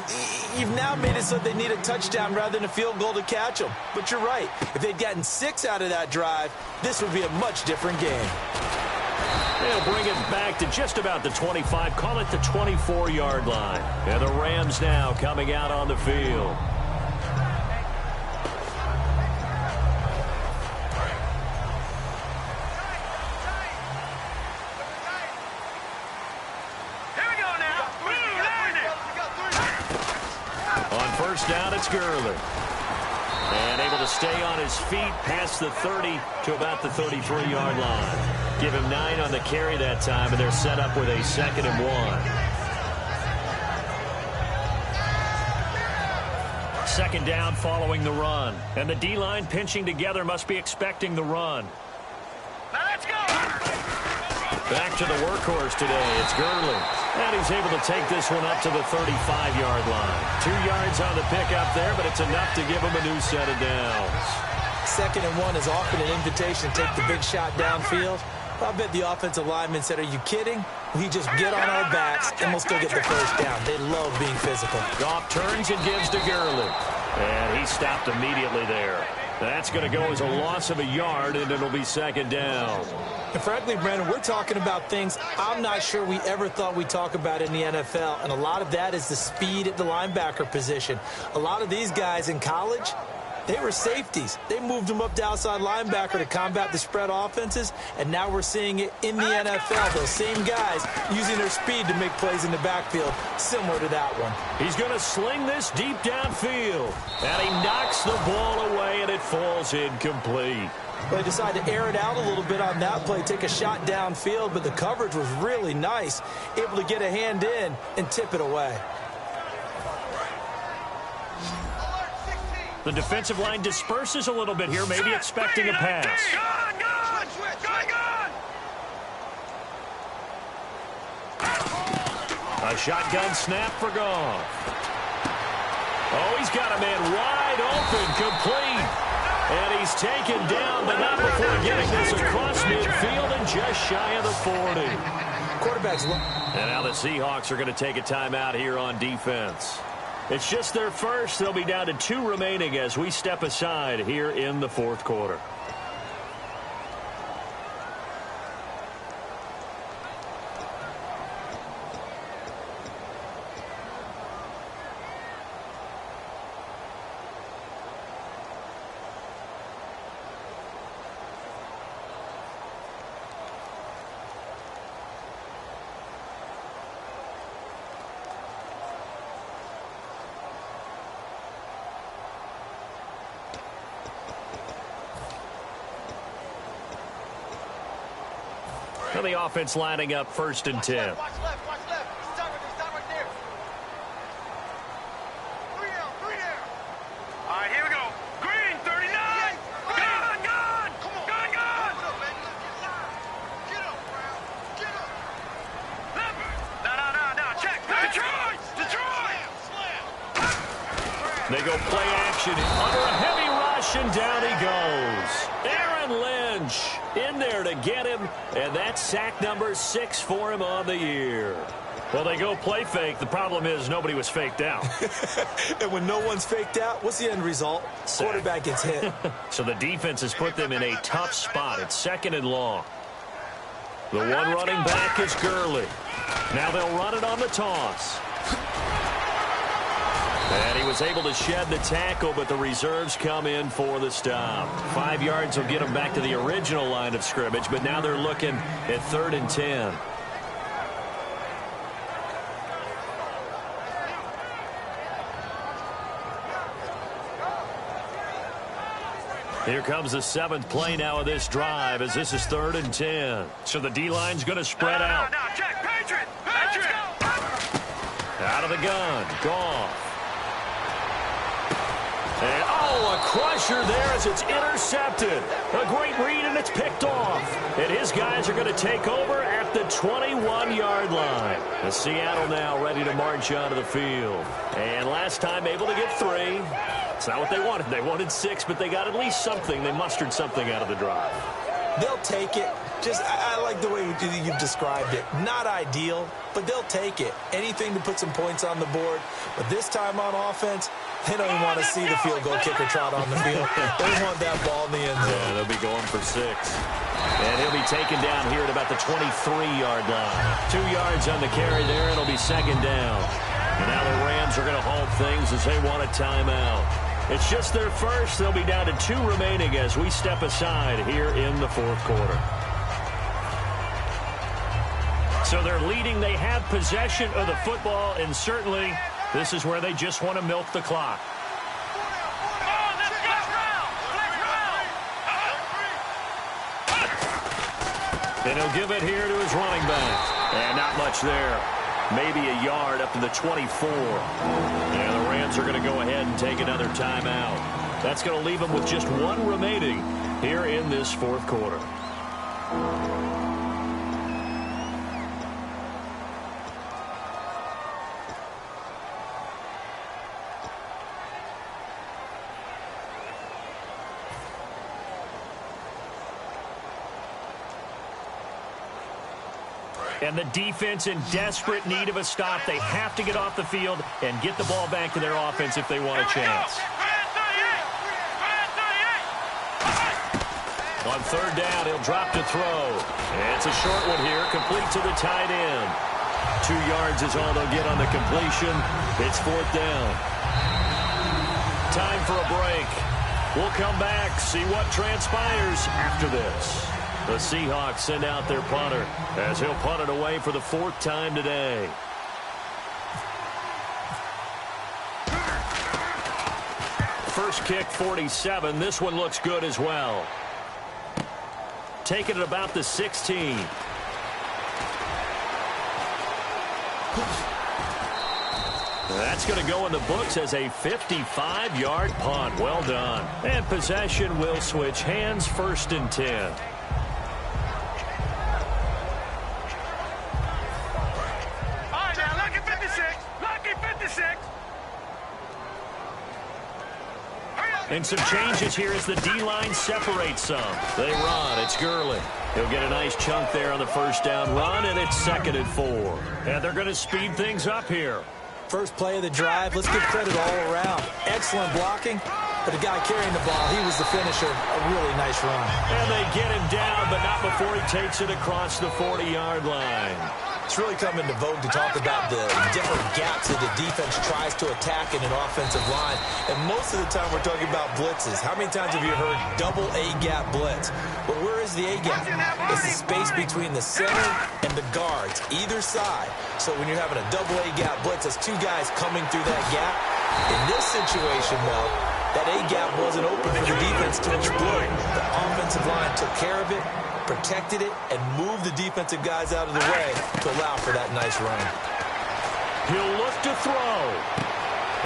you've now made it so they need a touchdown rather than a field goal to catch them. But you're right. If they'd gotten 6 out of that drive, this would be a much different game. They'll bring it back to just about the 25, call it the 24-yard line. And the Rams now coming out on the field. First down, it's Gurley. And able to stay on his feet past the 30 to about the 33-yard line. Give him 9 on the carry that time, and they're set up with a 2nd and 1. Second down following the run. And the D-line pinching together must be expecting the run. Now let's go! Back to the workhorse today. It's Gurley. And he's able to take this one up to the 35-yard line. 2 yards on the pickup there, but it's enough to give him a new set of downs. 2nd and 1 is often an invitation to take the big shot downfield. I bet the offensive lineman said, are you kidding? We just get on our backs and we'll still get the first down. They love being physical. Goff turns and gives to Gurley. And he stopped immediately there. That's going to go as a loss of a yard, and it'll be 2nd down. And frankly, Brandon, we're talking about things I'm not sure we ever thought we'd talk about in the NFL, and a lot of that is the speed at the linebacker position. A lot of these guys in college, they were safeties. They moved them up to outside linebacker to combat the spread offenses, and now we're seeing it in the NFL. Those same guys using their speed to make plays in the backfield, similar to that one. He's going to sling this deep downfield, and he knocks the ball away, and it falls incomplete. Well, they decided to air it out a little bit on that play, take a shot downfield, but the coverage was really nice, able to get a hand in and tip it away. The defensive line disperses a little bit here, maybe expecting a pass. A shotgun snap for Goff. Oh, he's got a man wide open, complete. And he's taken down, but not before getting this across midfield and just shy of the 40. Quarterback's and now the Seahawks are going to take a timeout here on defense. It's just their first. They'll be down to 2 remaining as we step aside here in the 4th quarter. And the offense lining up 1st and 10. Watch left, watch left. Stop right there. 3 there. All right, here we go. Green, 39. Gone. Come on. Gone. Get up, baby. Get up, Brown. Get up. No. Check. Detroit. They go play action under a heavy rush, and down he goes. Aaron Lynch in there to get him, and that's sack number 6 for him on the year. Well, they go play fake. The problem is nobody was faked out. And when no one's faked out, what's the end result? Sack. Quarterback gets hit. So the defense has put them in a tough spot. It's 2nd and long. The one running back is Gurley. Now they'll run it on the toss. And he was able to shed the tackle, but the reserves come in for the stop. 5 yards will get him back to the original line of scrimmage, but now they're looking at 3rd and 10. Here comes the 7th play now of this drive, as this is 3rd and 10. So the D-line's going to spread out. Check. Patriot. Out of the gun. Goff. And, a crusher there as it's intercepted. A great read, and it's picked off. And his guys are going to take over at the 21-yard line. And Seattle now ready to march onto the field. And last time able to get 3. It's not what they wanted. They wanted 6, but they got at least something. They mustered something out of the drive. They'll take it. I like the way you've described it. Not ideal, but they'll take it. Anything to put some points on the board. But this time on offense, They don't even want to see the field goal kicker trot on the field. They want that ball in the end zone. Yeah, they'll be going for 6. And he'll be taken down here at about the 23-yard line. 2 yards on the carry there. It'll be second down. And now the Rams are going to halt things as they want a timeout. It's just their first. They'll be down to 2 remaining as we step aside here in the fourth quarter. So they're leading. They have possession of the football, and certainly this is where they just want to milk the clock. And he'll give it here to his running back. And not much there. Maybe a yard up to the 24. And the Rams are going to go ahead and take another timeout. That's going to leave them with just 1 remaining here in this fourth quarter. And the defense in desperate need of a stop. They have to get off the field and get the ball back to their offense if they want a chance. On third down, he'll drop to throw. And it's a short one here, complete to the tight end. 2 yards is all they'll get on the completion. It's fourth down. Time for a break. We'll come back, see what transpires after this. The Seahawks send out their punter as he'll punt it away for the 4th time today. First kick, 47. This one looks good as well. Taking it about the 16. That's going to go in the books as a 55-yard punt. Well done. And possession will switch hands, 1st and 10. And some changes here as the D-line separates some. They run. It's Gurley. He'll get a nice chunk there on the first down run, and it's 2nd and 4. And they're going to speed things up here. First play of the drive. Let's give credit all around. Excellent blocking. But the guy carrying the ball, he was the finisher. A really nice run. And they get him down, but not before he takes it across the 40-yard line. It's really come into vogue to talk about the different gaps that the defense tries to attack in an offensive line. And most of the time we're talking about blitzes. How many times have you heard double A-gap blitz? Well, where is the A-gap? It's the space between the center and the guards, either side. So when you're having a double A-gap blitz, that's 2 guys coming through that gap. In this situation, though, that A-gap wasn't open for the defense to exploit. The offensive line took care of it, protected it, and moved the defensive guys out of the way to allow for that nice run. He'll look to throw.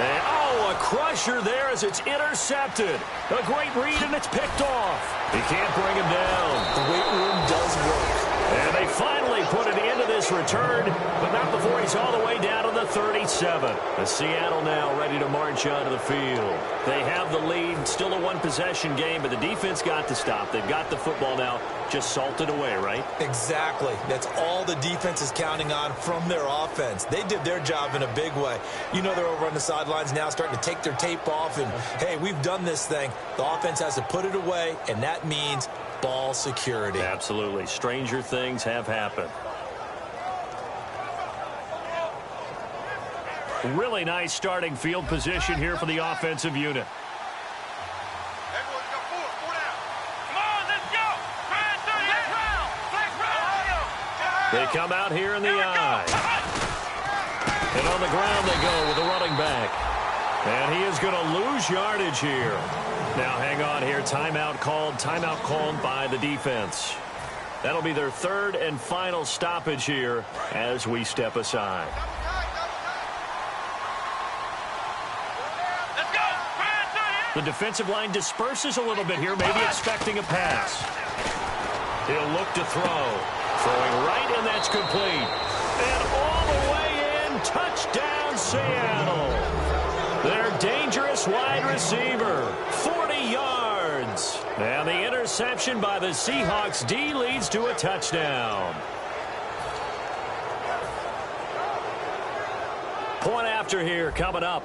And, a crusher there as it's intercepted. A great read, and it's picked off. He can't bring him down. The weight room does work. And they finally put an end to this return, but not before he's all the way down to the 37. The Seattle now ready to march onto the field. They have the lead, still a 1-possession game, but the defense got to stop. They've got the football now, just salted away, right? Exactly. That's all the defense is counting on from their offense. They did their job in a big way. You know they're over on the sidelines now starting to take their tape off, and, hey, we've done this thing. The offense has to put it away, and that means ball security. Absolutely. Stranger things have happened. Really nice starting field position here for the offensive unit. They come out here in the I. And on the ground they go with the running back. And he is going to lose yardage here. Now hang on here. Timeout called by the defense. That'll be their 3rd and final stoppage here as we step aside. The defensive line disperses a little bit here, maybe expecting a pass. He'll look to throw. Throwing right, and that's complete. And all the way in, touchdown Seattle. Their dangerous wide receiver, 40 yards. And the interception by the Seahawks D leads to a touchdown. Point after here coming up.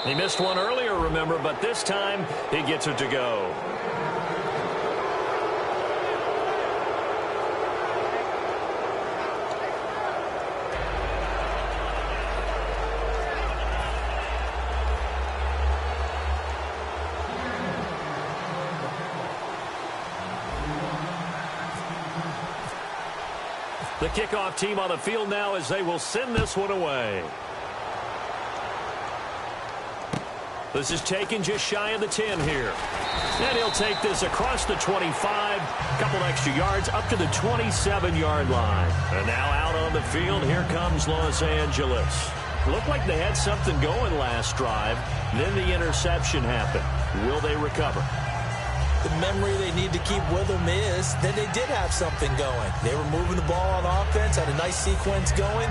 He missed one earlier, remember, but this time he gets it to go. The kickoff team on the field now as they will send this one away. This is taken just shy of the 10 here. And he'll take this across the 25, a couple extra yards up to the 27-yard line. And now out on the field, here comes Los Angeles. Looked like they had something going last drive. Then the interception happened. Will they recover? The memory they need to keep with them is that they did have something going. They were moving the ball on offense, had a nice sequence going.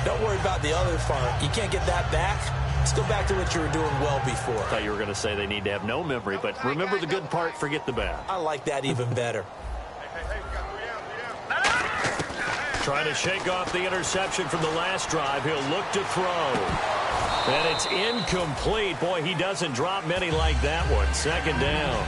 Don't worry about the other part. You can't get that back. Let's go back to what you were doing well before. I thought you were going to say they need to have no memory, but remember the good part, forget the bad. I like that even better. Trying to shake off the interception from the last drive. He'll look to throw. And it's incomplete. Boy, he doesn't drop many like that one. Second down.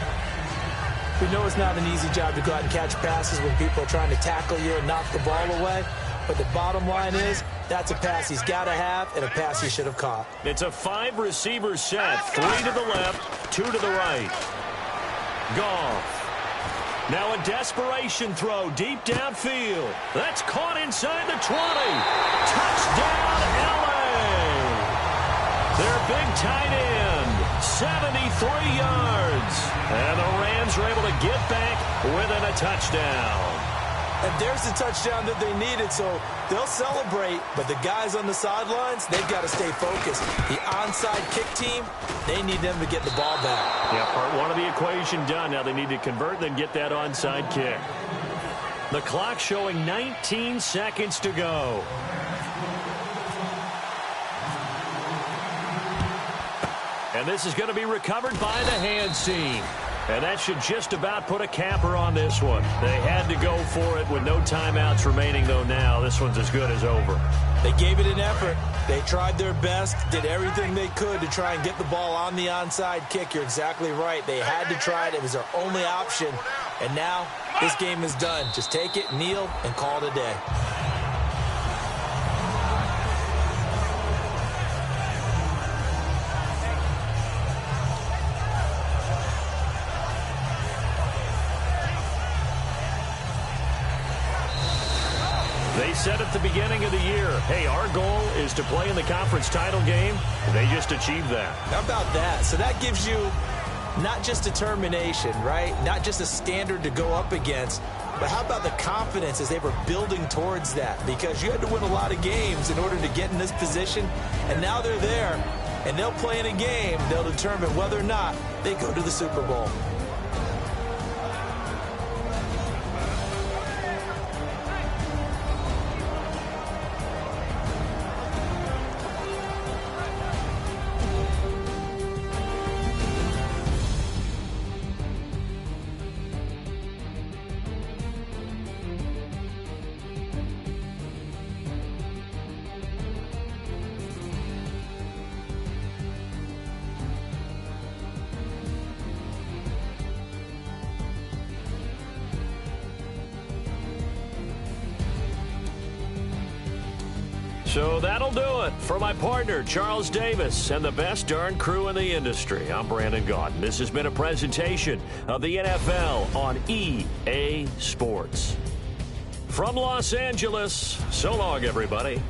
We know it's not an easy job to go out and catch passes when people are trying to tackle you and knock the ball away. But the bottom line is, that's a pass he's got to have and a pass he should have caught. It's a 5-receiver set. 3 to the left, 2 to the right. Goff. Now a desperation throw deep downfield. That's caught inside the 20. Touchdown, L.A. Their big tight end, 73 yards. And the Rams are able to get back within a touchdown. And there's the touchdown that they needed, so they'll celebrate. But the guys on the sidelines, they've got to stay focused. The onside kick team, they need them to get the ball back. Yeah, part one of the equation done. Now they need to convert, then get that onside kick. The clock showing 19 seconds to go. And this is going to be recovered by the hands team. And that should just about put a capper on this one. They had to go for it with no timeouts remaining, though now this one's as good as over. They gave it an effort. They tried their best, did everything they could to try and get the ball on the onside kick. You're exactly right. They had to try it. It was their only option. And now this game is done. Just take it, kneel, and call it a day. They said at the beginning of the year, hey, our goal is to play in the conference title game. They just achieved that. How about that? So that gives you not just determination, right? Not just a standard to go up against, but how about the confidence as they were building towards that? Because you had to win a lot of games in order to get in this position, and now they're there, and they'll play in a game. They'll determine whether or not they go to the Super Bowl. So that'll do it for my partner, Charles Davis, and the best darn crew in the industry. I'm Brandon Gaudin. This has been a presentation of the NFL on EA Sports. From Los Angeles, so long, everybody.